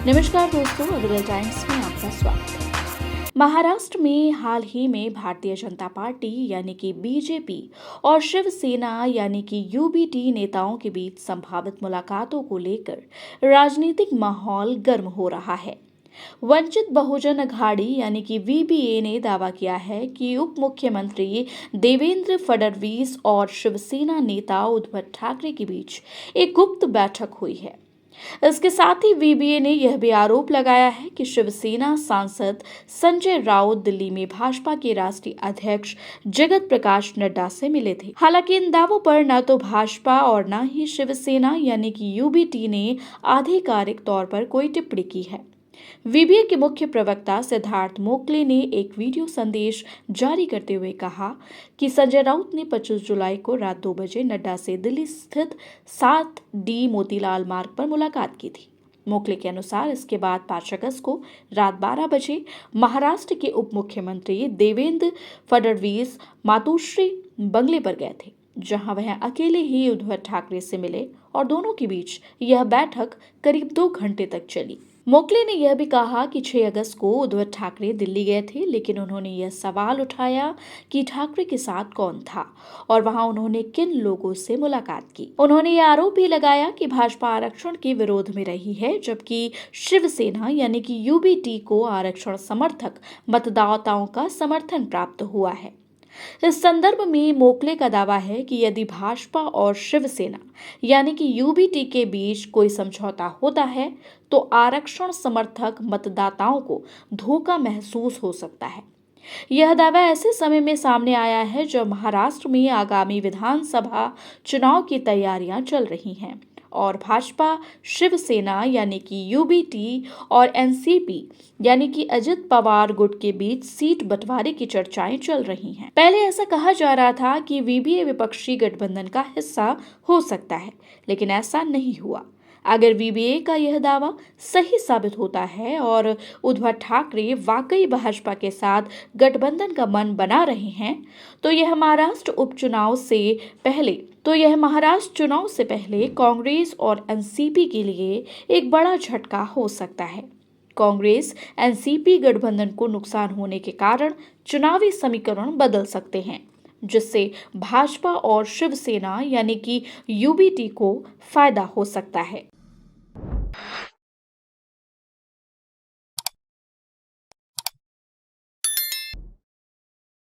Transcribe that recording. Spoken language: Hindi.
नमस्कार दोस्तों, अग्रवाल टाइम्स में आपका स्वागत है। महाराष्ट्र में हाल ही में भारतीय जनता पार्टी यानी कि बीजेपी और शिवसेना यानी कि यूबीटी नेताओं के बीच संभावित मुलाकातों को लेकर राजनीतिक माहौल गर्म हो रहा है। वंचित बहुजन अघाड़ी यानी कि वीबीए ने दावा किया है कि उप मुख्यमंत्री देवेंद्र फडणवीस और शिवसेना नेता उद्धव ठाकरे के बीच एक गुप्त बैठक हुई है। इसके साथ ही वीबीए ने यह भी आरोप लगाया है कि शिवसेना सांसद संजय राउत दिल्ली में भाजपा के राष्ट्रीय अध्यक्ष जगत प्रकाश नड्डा से मिले थे। हालांकि इन दावों पर न तो भाजपा और न ही शिवसेना यानी कि यूबीटी ने आधिकारिक तौर पर कोई टिप्पणी की है। वीबीए के मुख्य प्रवक्ता सिद्धार्थ मोक्ले ने एक वीडियो संदेश जारी करते हुए कहा कि संजय राउत ने 25 जुलाई को रात 2 बजे नड्डा से दिल्ली स्थित 7D मोतीलाल मार्ग पर मुलाकात की थी। मोक्ले के अनुसार इसके बाद 5 अगस्त को रात 12 बजे महाराष्ट्र के उप मुख्यमंत्री देवेंद्र फडणवीस मातोश्री बंगले पर गए थे, जहां वह अकेले ही उद्धव ठाकरे से मिले और दोनों के बीच यह बैठक करीब 2 घंटे तक चली। मोक्ले ने यह भी कहा कि 6 अगस्त को उद्धव ठाकरे दिल्ली गए थे, लेकिन उन्होंने यह सवाल उठाया कि ठाकरे के साथ कौन था और वहां उन्होंने किन लोगों से मुलाकात की। उन्होंने यह आरोप भी लगाया कि भाजपा आरक्षण के विरोध में रही है, जबकि शिवसेना यानी कि यूबीटी को आरक्षण समर्थक मतदाताओं का समर्थन प्राप्त हुआ है। इस संदर्भ में मोक्ले का दावा है कि यदि भाजपा और शिवसेना यानी कि यूबीटी के बीच कोई समझौता होता है तो आरक्षण समर्थक मतदाताओं को धोखा महसूस हो सकता है। यह दावा ऐसे समय में सामने आया है जब महाराष्ट्र में आगामी विधानसभा चुनाव की तैयारियां चल रही हैं और भाजपा, शिवसेना यानी कि यूबीटी और एनसीपी यानी कि अजित पवार गुट के बीच सीट बंटवारे की चर्चाएं चल रही हैं। पहले ऐसा कहा जा रहा था कि वीबीए विपक्षी गठबंधन का हिस्सा हो सकता है, लेकिन ऐसा नहीं हुआ। अगर वीबीए का यह दावा सही साबित होता है और उद्धव ठाकरे वाकई भाजपा के साथ गठबंधन का मन बना रहे हैं, तो यह महाराष्ट्र चुनाव से पहले कांग्रेस और एनसीपी के लिए एक बड़ा झटका हो सकता है। कांग्रेस एनसीपी गठबंधन को नुकसान होने के कारण चुनावी समीकरण बदल सकते हैं, जिससे भाजपा और शिवसेना यानी कि यूबीटी को फायदा हो सकता है।